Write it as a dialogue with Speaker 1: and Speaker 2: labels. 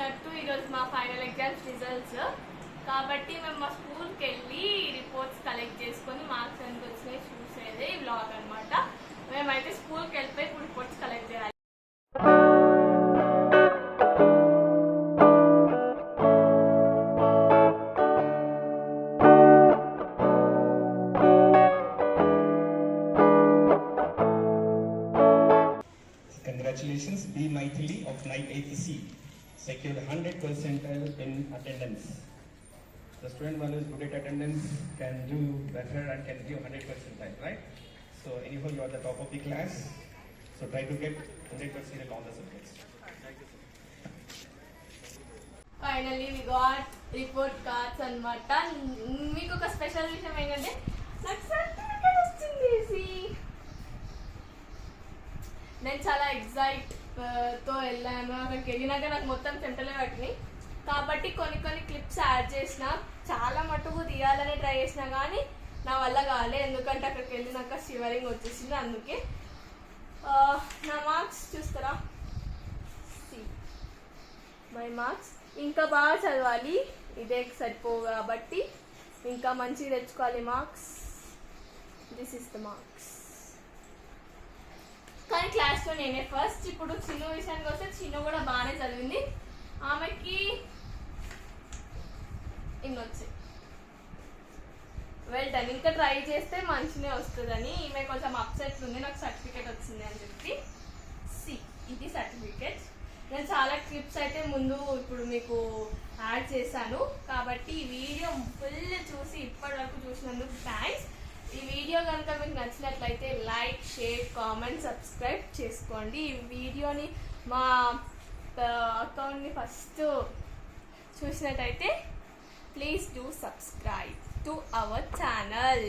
Speaker 1: చెప్పినట్టు ఈరోజు మా ఫైనల్ ఎగ్జామ్స్ రిజల్ట్స్ కాబట్టి మేము మా స్కూల్కి వెళ్ళి రిపోర్ట్స్ కలెక్ట్ చేసుకొని మార్క్స్ ఎంత వచ్చినాయి చూసేదే ఈ వ్లాగ్ అనమాట. మేమైతే స్కూల్కి వెళ్ళిపోయి ఇప్పుడు రిపోర్ట్స్ కలెక్ట్ చేయాలి.
Speaker 2: Congratulations, B. Maithili of 9th C secured 100% in attendance. The student one who is good at attendance can do better and can give 100% right? So anyhow, you are the top of the class. So try to get 100% in all the subjects.
Speaker 1: Finally, we got report cards అనమాట. మీకు ఒక special విషయం ఏంటంటే నాకు certificate వచ్చింది. నేను చాలా తో వెళ్ళాను. అక్కడికి వెళ్ళినాక నాకు మొత్తం చెమటలే పట్టినాయి కాబట్టి కొన్ని క్లిప్స్ యాడ్ చేసిన. చాలా మటుకు తీయాలని ట్రై చేసిన కానీ నా వల్ల కాలే, ఎందుకంటే అక్కడికి వెళ్ళినాక షివరింగ్ వచ్చేసింది. అందుకే నా మార్క్స్ చూస్తారా, మై మార్క్స్. ఇంకా బాగా చదవాలి, ఇదే సరిపోవు కాబట్టి ఇంకా మంచిగా తెచ్చుకోవాలి marks. This is the marks. కానీ క్లాస్లో నేనే ఫస్ట్. ఇప్పుడు చిన్న విషయానికి వస్తే చిన్న కూడా బాగానే చదివింది. ఆమెకి ఇన్నొచ్చాయి. Well done. ఇంకా ట్రై చేస్తే మంచిగా వస్తుందని ఈమె కొంచెం అప్సెట్ ఉంది నాకు సర్టిఫికేట్ వచ్చింది అని చెప్పి. ఇది సర్టిఫికేట్. నేను చాలా క్లిప్స్ అయితే ముందు ఇప్పుడు మీకు యాడ్ చేశాను కాబట్టి ఈ వీడియో ఫుల్ చూసి ఇప్పటి వరకు చూసినందుకు థ్యాంక్స్. ఈ వీడియో కనుక మీకు నచ్చినట్లయితే లైక్, షేర్, కామెంట్, సబ్స్క్రైబ్ చేసుకోండి. ఈ వీడియోని మా అకౌంట్ని ఫస్ట్ చూసినట్టయితే please do subscribe to our channel.